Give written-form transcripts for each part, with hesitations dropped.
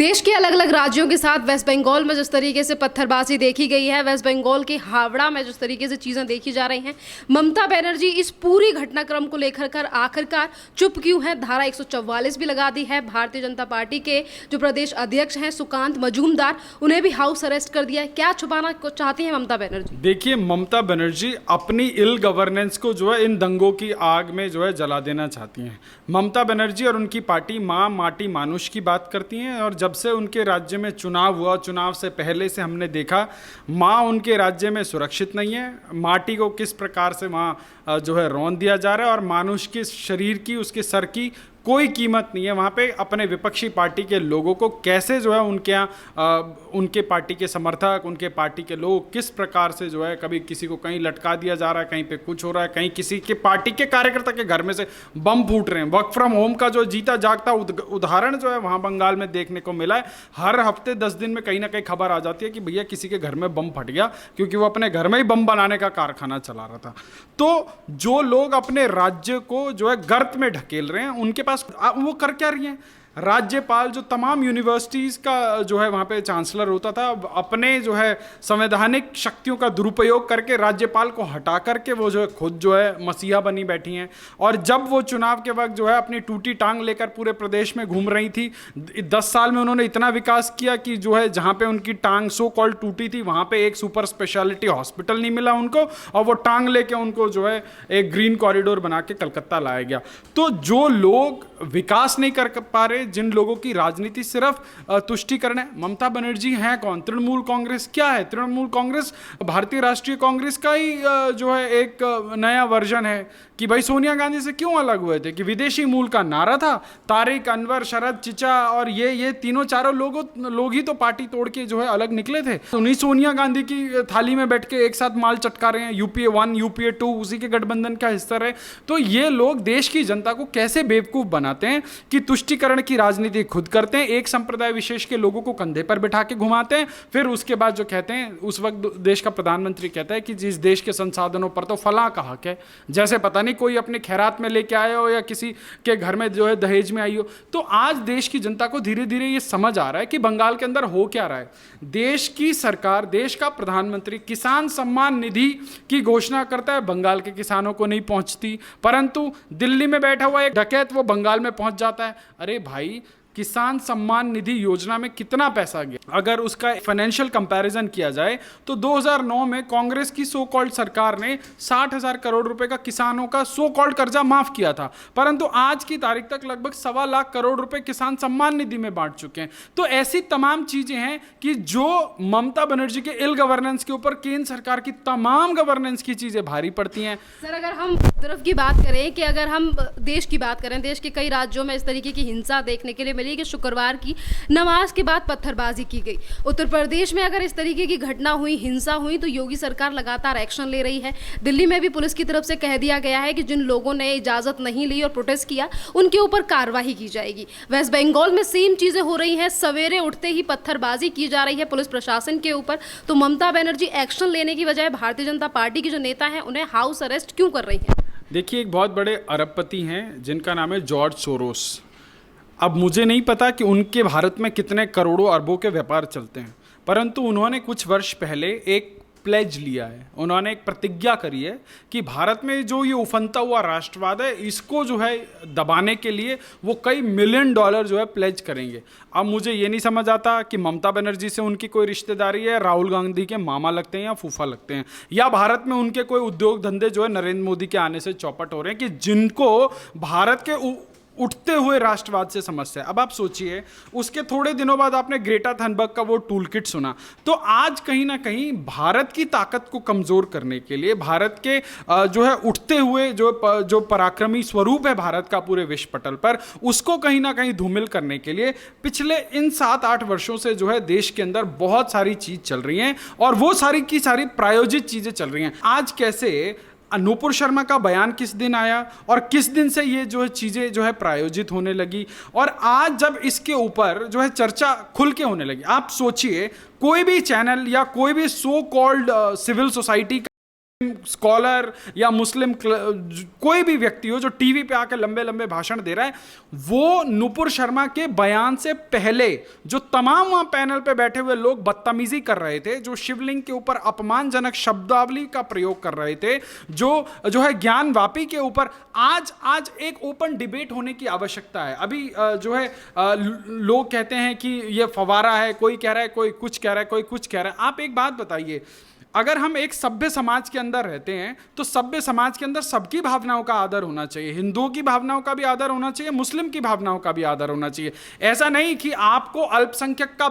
देश के अलग अलग राज्यों के साथ वेस्ट बंगाल में जिस तरीके से पत्थरबाजी देखी गई है, वेस्ट बंगाल के हावड़ा में जिस तरीके से चीज़ें देखी जा रही हैं, ममता बनर्जी इस पूरी घटनाक्रम को लेकर आखिरकार चुप क्यों है। धारा 144 भी लगा दी है। भारतीय जनता पार्टी के जो प्रदेश अध्यक्ष हैं सुकांत मजूमदार, उन्हें भी हाउस अरेस्ट कर दिया है। क्या छुपाना चाहती हैं ममता बनर्जी? देखिए, ममता बनर्जी अपनी इल गवर्नेंस को जो है इन दंगों की आग में जो है जला देना चाहती हैं। ममता बनर्जी और उनकी पार्टी माँ माटी मानुष की बात करती हैं, और जब से उनके राज्य में चुनाव हुआ, चुनाव से पहले से हमने देखा माँ उनके राज्य में सुरक्षित नहीं है। माटी को किस प्रकार से वहाँ जो है रौंद दिया जा रहा है, और मानुष के शरीर की, उसके सर की कोई कीमत नहीं है। वहाँ पे अपने विपक्षी पार्टी के लोगों को कैसे जो है उनके यहाँ उनके पार्टी के समर्थक, उनके पार्टी के लोग किस प्रकार से जो है कभी किसी को कहीं लटका दिया जा रहा है, कहीं पे कुछ हो रहा है, कहीं किसी के पार्टी के कार्यकर्ता के घर में से बम फूट रहे हैं। वर्क फ्रॉम होम का जो जीता जागता उदाहरण जो है वहाँ बंगाल में देखने को मिला है। हर हफ्ते 10 दिन में कहीं ना कहीं खबर आ जाती है कि भैया किसी के घर में बम फट गया, क्योंकि वो अपने घर में ही बम बनाने का कारखाना चला रहा था। तो जो लोग अपने राज्य को जो है गर्त में ढकेल रहे हैं, उनके वो कर क्या रही हैं? राज्यपाल जो तमाम यूनिवर्सिटीज़ का जो है वहाँ पे चांसलर होता था, अपने जो है संवैधानिक शक्तियों का दुरुपयोग करके राज्यपाल को हटा करके वो जो है खुद जो है मसीहा बनी बैठी हैं। और जब वो चुनाव के वक्त जो है अपनी टूटी टांग लेकर पूरे प्रदेश में घूम रही थी, 10 साल में उन्होंने इतना विकास किया कि जो है जहाँ पे उनकी टांग सो कॉल्ड टूटी थी, वहाँ पे एक सुपर स्पेशलिटी हॉस्पिटल नहीं मिला उनको, और वो टांग लेके उनको जो है एक ग्रीन कॉरिडोर बना के कलकत्ता लाया गया। तो जो लोग विकास नहीं कर पा रहे, जिन लोगों की राजनीति सिर्फ तुष्टिकरण है, ममता बनर्जी हैं कौन? तृणमूल कांग्रेस क्या है? तृणमूल कांग्रेस भारतीय राष्ट्रीय कांग्रेस का ही जो है एक नया वर्जन है कि भाई सोनिया गांधी से क्यों अलग हुए थे, कि विदेशी मूल का नारा था। तारिक अनवर, शरद चिचा और ये तीनों चारों लोग ही तो पार्टी तोड़ के जो है अलग निकले थे। तो उन्हीं सोनिया गांधी की थाली में बैठ के एक साथ माल चटका रहे हैं। यूपीए 1, यूपीए 2 उसी के गठबंधन का हिस्सा रहे। तो ये लोग देश की जनता को कैसे बेवकूफ बनाते हैं कि तुष्टिकरण की राजनीति खुद करते हैं, एक संप्रदाय विशेष के लोगों को कंधे पर बिठा के घुमाते हैं, फिर उसके बाद जो कहते हैं, उस वक्त देश का प्रधानमंत्री कहता है कि जिस देश के संसाधनों पर तो फलां का हक है, जैसे पता नहीं कोई अपने खैरात में लेके आया हो या किसी के घर में जो है दहेज में आई हो। तो आज देश की जनता को धीरे धीरे ये समझ आ रहा है कि बंगाल के अंदर हो क्या रहा है। देश की सरकार, देश का प्रधानमंत्री किसान सम्मान निधि की घोषणा करता है, बंगाल के किसानों को नहीं पहुंचती, परंतु दिल्ली में बैठा हुआ एक डकैत वो बंगाल में पहुंच जाता है। अरे भाई, किसान सम्मान निधि योजना में कितना पैसा गया? अगर उसका फाइनेंशियल कंपैरिजन किया जाए तो 2009 में कांग्रेस की सो कॉल्ड सरकार ने 60,000 करोड़ रुपए का किसानों का सो कॉल्ड कर्जा माफ किया था, परंतु आज की तारीख तक लगभग 1.25 लाख करोड़ रुपए किसान सम्मान निधि में बांट चुके हैं। तो ऐसी तमाम चीजें हैं कि जो ममता बनर्जी के इल गवर्नेंस के ऊपर केंद्र सरकार की तमाम गवर्नेंस की चीजें भारी पड़ती हैं। सर, अगर हम तरफ की बात करें, कि अगर हम देश की बात करें, देश के कई राज्यों में इस तरीके की हिंसा देखने के लिए मिली कि शुक्रवार की नमाज के बाद पत्थरबाजी की गई। उत्तर प्रदेश में अगर इस तरीके की घटना हुई, हिंसा हुई, तो योगी सरकार लगातार एक्शन ले रही है। दिल्ली में भी पुलिस की तरफ से कह दिया गया है कि जिन लोगों ने इजाजत नहीं ली और प्रोटेस्ट किया, उनके ऊपर कार्रवाई की जाएगी। वेस्ट बंगाल में सेम चीजें हो रही हैं, सवेरे उठते ही पत्थरबाजी की जा रही है पुलिस प्रशासन के ऊपर। तो ममता बनर्जी एक्शन लेने की बजाय भारतीय जनता पार्टी के जो नेता हैं उन्हें हाउस अरेस्ट क्यों कर रही है? देखिए, एक बहुत बड़े अरबपति हैं जिनका नाम है जॉर्ज सोरोस। अब मुझे नहीं पता कि उनके भारत में कितने करोड़ों अरबों के व्यापार चलते हैं, परंतु उन्होंने कुछ वर्ष पहले एक प्लेज लिया है, उन्होंने एक प्रतिज्ञा करी है कि भारत में जो ये उफनता हुआ राष्ट्रवाद है, इसको जो है दबाने के लिए वो कई $मिलियन जो है प्लेज करेंगे। अब मुझे ये नहीं समझ आता कि ममता बनर्जी से उनकी कोई रिश्तेदारी है, राहुल गांधी के मामा लगते हैं या फूफा लगते हैं, या भारत में उनके कोई उद्योग धंधे जो है नरेंद्र मोदी के आने से चौपट हो रहे हैं, कि जिनको भारत के उठते हुए राष्ट्रवाद से समस्या है। अब आप सोचिए, उसके थोड़े दिनों बाद आपने ग्रेटा थनबर्ग का वो टूल किट सुना। तो आज कहीं ना कहीं भारत की ताकत को कमजोर करने के लिए, भारत के जो है उठते हुए जो पराक्रमी स्वरूप है भारत का पूरे विश्व पटल पर, उसको कहीं ना कहीं धूमिल करने के लिए पिछले इन 7-8 वर्षों से जो है देश के अंदर बहुत सारी चीज चल रही हैं, और वो सारी की सारी प्रायोजित चीजें चल रही हैं। आज कैसे नूपुर शर्मा का बयान किस दिन आया और किस दिन से ये जो है चीज़ें जो है प्रायोजित होने लगी, और आज जब इसके ऊपर जो है चर्चा खुल के होने लगी। आप सोचिए, कोई भी चैनल या कोई भी so called civil society scholar या मुस्लिम कोई भी व्यक्ति हो जो टीवी पे आके लंबे लंबे भाषण दे रहा है, वो नुपुर शर्मा के बयान से पहले जो तमाम वहां पैनल पे बैठे हुए लोग बदतमीजी कर रहे थे, जो शिवलिंग के ऊपर अपमानजनक शब्दावली का प्रयोग कर रहे थे, जो है ज्ञान वापी के ऊपर, आज एक ओपन डिबेट होने की आवश्यकता है। अभी जो है लोग कहते हैं कि ये फवारा है, कोई कह रहा है, कोई कुछ कह रहा है, कोई कुछ कह रहा है। आप एक बात बताइए, अगर हम एक सभ्य समाज के अंदर रहते हैं तो सभ्य समाज के अंदर सबकी भावनाओं का आदर होना चाहिए। हिंदुओं की भावनाओं का भी आदर होना चाहिए, मुस्लिम की भावनाओं का भी आदर होना चाहिए। ऐसा नहीं कि आपको अल्पसंख्यक का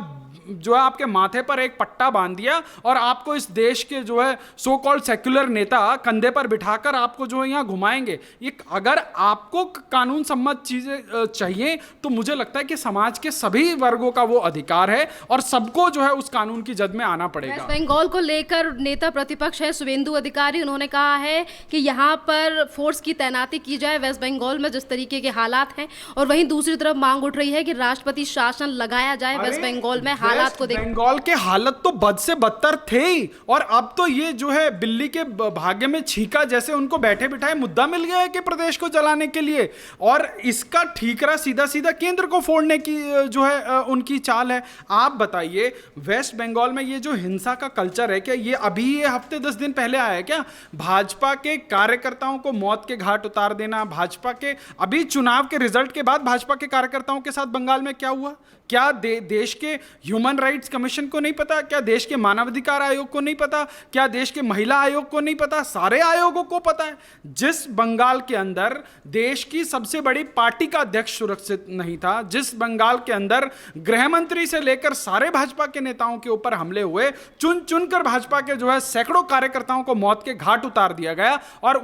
जो है आपके माथे पर एक पट्टा बांध दिया और आपको इस देश के जो है सो कॉल्ड सेक्युलर नेता कंधे पर बिठाकर आपको जो है यहाँ घुमाएंगे। ये अगर आपको कानून सम्मत चीजें चाहिए तो मुझे लगता है कि समाज के सभी वर्गों का वो अधिकार है और सबको जो है उस कानून की जद में आना पड़ेगा। वेस्ट बंगाल को लेकर नेता प्रतिपक्ष है शुभेंदु अधिकारी, उन्होंने कहा है कि यहाँ पर फोर्स की तैनाती की जाए वेस्ट बंगाल में जिस तरीके के हालात हैं, और वहीं दूसरी तरफ मांग उठ रही है कि राष्ट्रपति शासन लगाया जाए वेस्ट बंगाल में। हालात को देख बंगाल के हालत तो बद से बदतर थे ही, और अब तो ये जो है बिल्ली के भाग्य में छीका जैसे उनको बैठे बिठाए मुद्दा मिल गया है कि प्रदेश को जलाने के लिए, और इसका ठीकरा सीधा सीधा केंद्र को फोड़ने की जो है उनकी चाल है। आप बताइए, वेस्ट बंगाल में ये जो हिंसा का कल्चर है, क्या ये अभी ये हफ्ते 10 दिन पहले आया है क्या? भाजपा के कार्यकर्ताओं को मौत के घाट उतार देना, भाजपा के अभी चुनाव के रिजल्ट के बाद भाजपा के कार्यकर्ताओं के साथ बंगाल में क्या हुआ? क्या देश के ह्यूमन राइट्स कमीशन को नहीं पता? क्या देश के मानवाधिकार आयोग को नहीं पता? क्या देश के महिला आयोग को नहीं पता? सारे आयोगों को पता है। जिस बंगाल के अंदर देश की सबसे बड़ी पार्टी का अध्यक्ष सुरक्षित नहीं था, जिस बंगाल के अंदर गृह मंत्री से लेकर सारे भाजपा के नेताओं के ऊपर हमले हुए, चुन चुनकर भाजपा के जो है सैकड़ों कार्यकर्ताओं को मौत के घाट उतार दिया गया, और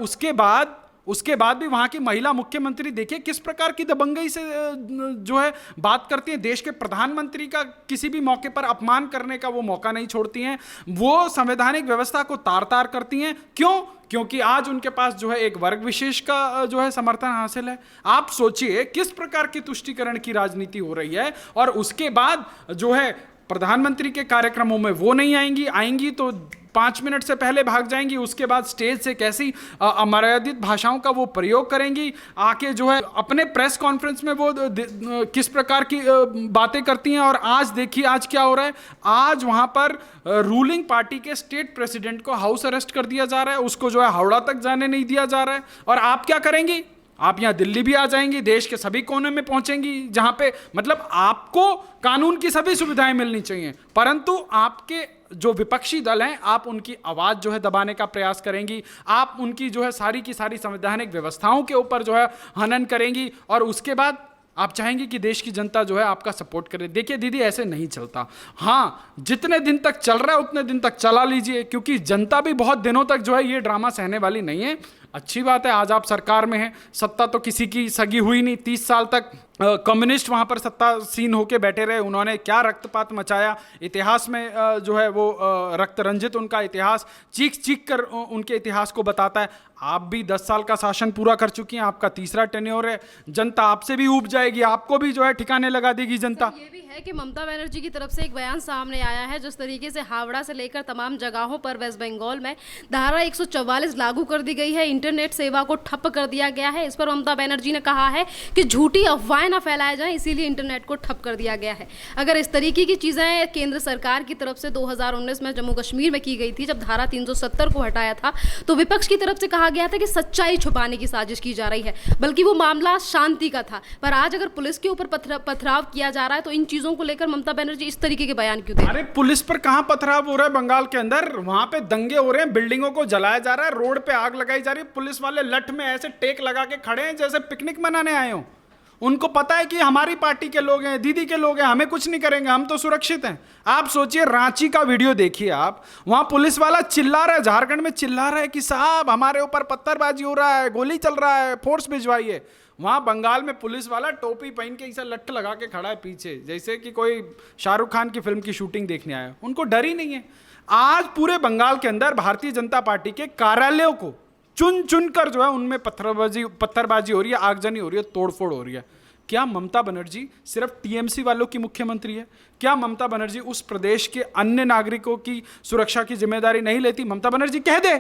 उसके बाद भी वहां की महिला मुख्यमंत्री देखिए किस प्रकार की दबंगई से जो है बात करती हैं। देश के प्रधानमंत्री का किसी भी मौके पर अपमान करने का वो मौका नहीं छोड़ती हैं। वो संवैधानिक व्यवस्था को तार तार करती हैं। क्यों? क्योंकि आज उनके पास जो है एक वर्ग विशेष का जो है समर्थन हासिल है। आप सोचिए किस प्रकार की तुष्टीकरण की राजनीति हो रही है, और उसके बाद जो है प्रधानमंत्री के कार्यक्रमों में वो नहीं आएंगी तो 5 मिनट से पहले भाग जाएंगी, उसके बाद स्टेज से कैसी अमर्यादित भाषाओं का वो प्रयोग करेंगी, आके जो है अपने प्रेस कॉन्फ्रेंस में वो किस प्रकार की बातें करती हैं। और आज देखिए आज क्या हो रहा है, आज वहाँ पर रूलिंग पार्टी के स्टेट प्रेसिडेंट को हाउस अरेस्ट कर दिया जा रहा है, उसको जो है हावड़ा तक जाने नहीं दिया जा रहा है। और आप क्या करेंगी? आप यहाँ दिल्ली भी आ जाएंगी, देश के सभी कोने में पहुंचेंगी, जहां पे मतलब आपको कानून की सभी सुविधाएं मिलनी चाहिए, परंतु आपके जो विपक्षी दल हैं, आप उनकी आवाज जो है दबाने का प्रयास करेंगी, आप उनकी जो है सारी की सारी संवैधानिक व्यवस्थाओं के ऊपर जो है हनन करेंगी, और उसके बाद आप चाहेंगे कि देश की जनता जो है आपका सपोर्ट करे। देखिए दीदी, ऐसे नहीं चलता। हाँ, जितने दिन तक चल रहा है उतने दिन तक चला लीजिए, क्योंकि जनता भी बहुत दिनों तक जो है ये ड्रामा सहने वाली नहीं है। अच्छी बात है, आज आप सरकार में हैं, सत्ता तो किसी की सगी हुई नहीं। 30 साल तक कम्युनिस्ट वहाँ पर सत्तासीन होकर बैठे रहे, उन्होंने क्या रक्तपात मचाया। इतिहास में जो है वो रक्त रंजित उनका इतिहास चीख चीख कर उनके इतिहास को बताता है। आप भी 10 साल का शासन पूरा कर चुकी हैं, आपका तीसरा टेन्योर है। जनता आपसे भी ऊब जाएगी, आपको भी जो है ठिकाने लगा देगी जनता। ये भी है कि ममता बनर्जी की तरफ से एक बयान सामने आया है, जिस तरीके से हावड़ा से लेकर तमाम जगहों पर वेस्ट बंगाल में धारा 144 लागू कर दी गई है, इंटरनेट सेवा को ठप कर दिया गया है। इस पर ममता बनर्जी ने कहा है कि झूठी अफवाहें ना फैलाए जाएं, इसीलिए इंटरनेट को ठप कर दिया गया है। अगर इस तरीके की चीज़ें केंद्र सरकार की तरफ से 2019 में जम्मू कश्मीर में की गई थी, जब धारा 370 को हटाया था, तो विपक्ष की तरफ से कहा गया था कि सच्चाई छुपाने की साजिश की जा रही है, बल्कि वो मामला शांति का था। पर आज अगर पुलिस के ऊपर पथराव किया जा रहा है, तो इन चीज़ों को लेकर ममता बनर्जी इस तरीके के बयान क्यों दे? अरे पुलिस पर कहाँ पथराव हो रहा है? बंगाल के अंदर वहां पे दंगे हो रहे हैं, बिल्डिंगों को जलाया जा रहा है, रोड पे आग लगाई जा रही है, पुलिस वाले लठ में ऐसे टेक लगा के खड़े हैं जैसे पिकनिक मनाने आए हो। उनको पता है कि हमारी पार्टी के लोग हैं, दीदी के लोग हैं, हमें कुछ नहीं करेंगे, हम तो सुरक्षित हैं। आप सोचिए, रांची का वीडियो देखिए आप, वहां पुलिस वाला चिल्ला रहा है, झारखंड में चिल्ला रहा है कि साहब हमारे ऊपर पत्थरबाजी हो रहा है, गोली चल रहा है, फोर्स भिजवाइए। वहां बंगाल में पुलिस वाला टोपी पहन के ऐसा लठ लगा के खड़ा है पीछे, जैसे कि कोई शाहरुख खान की फिल्म की शूटिंग देखने आया। उनको डर ही नहीं है। आज पूरे बंगाल के अंदर भारतीय जनता पार्टी के कार्यालयों को चुन चुन कर जो है उनमें पत्थरबाजी हो रही है, आगजनी हो रही है, तोड़फोड़ हो रही है। क्या ममता बनर्जी सिर्फ टीएमसी वालों की मुख्यमंत्री है? क्या ममता बनर्जी उस प्रदेश के अन्य नागरिकों की सुरक्षा की जिम्मेदारी नहीं लेती? ममता बनर्जी कह दे,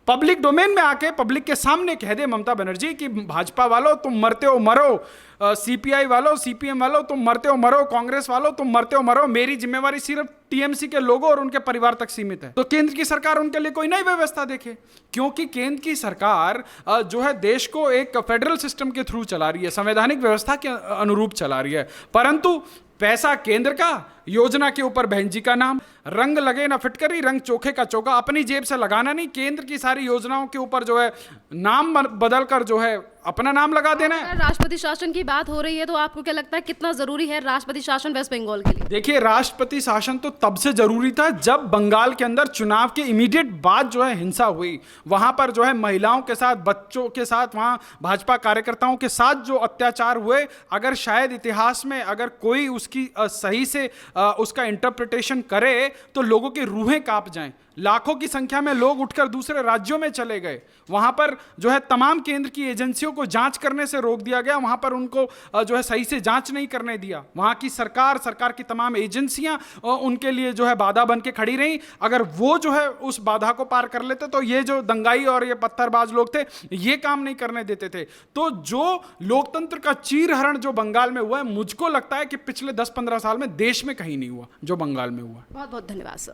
पब्लिक डोमेन में आके पब्लिक के सामने कह दे ममता बनर्जी कि भाजपा वालों तुम मरते हो मरो, सीपीआई वालों सीपीएम वालों तुम मरते हो मरो, कांग्रेस वालों तुम मरते हो मरो, मेरी जिम्मेवारी सिर्फ टीएमसी के लोगों और उनके परिवार तक सीमित है। तो केंद्र की सरकार उनके लिए कोई नई व्यवस्था देखे, क्योंकि केंद्र की सरकार जो है देश को एक फेडरल सिस्टम के थ्रू चला रही है, संवैधानिक व्यवस्था के अनुरूप चला रही है, परंतु पैसा केंद्र का, योजना के ऊपर बहन जी का नाम, रंग लगे ना फिटकरी, रंग चोखे का चोखा, अपनी जेब से लगाना नहीं, केंद्र की सारी योजनाओं के ऊपर जो है नाम बदल कर जो है अपना नाम लगा देना है। राष्ट्रपति शासन की बात हो रही है तो आपको क्या लगता है कितना जरूरी है राष्ट्रपति शासन वेस्ट बंगाल के लिए? देखिए, राष्ट्रपति शासन तो तब से जरूरी था जब बंगाल के अंदर चुनाव के इमीडिएट बाद जो है हिंसा हुई, वहां पर जो है महिलाओं के साथ, बच्चों के साथ, वहां भाजपा कार्यकर्ताओं के साथ जो अत्याचार हुए, अगर शायद इतिहास में अगर कोई उसकी सही से उसका इंटरप्रिटेशन करे तो लोगों की रूहें कांप जाएं। लाखों की संख्या में लोग उठकर दूसरे राज्यों में चले गए, वहां पर जो है तमाम केंद्र की एजेंसियों को जांच करने से रोक दिया गया, वहां पर उनको जो है सही से जांच नहीं करने दिया, वहां की सरकार की तमाम एजेंसियां उनके लिए जो है बाधा बन के खड़ी रही। अगर वो जो है उस बाधा को पार कर लेते तो ये जो दंगाई और ये पत्थरबाज लोग थे ये काम नहीं करने देते थे। तो जो लोकतंत्र का चीरहरण जो बंगाल में हुआ है, मुझको लगता है कि पिछले 10-15 साल में देश में कहीं नहीं हुआ जो बंगाल में हुआ। बहुत बहुत धन्यवाद सर।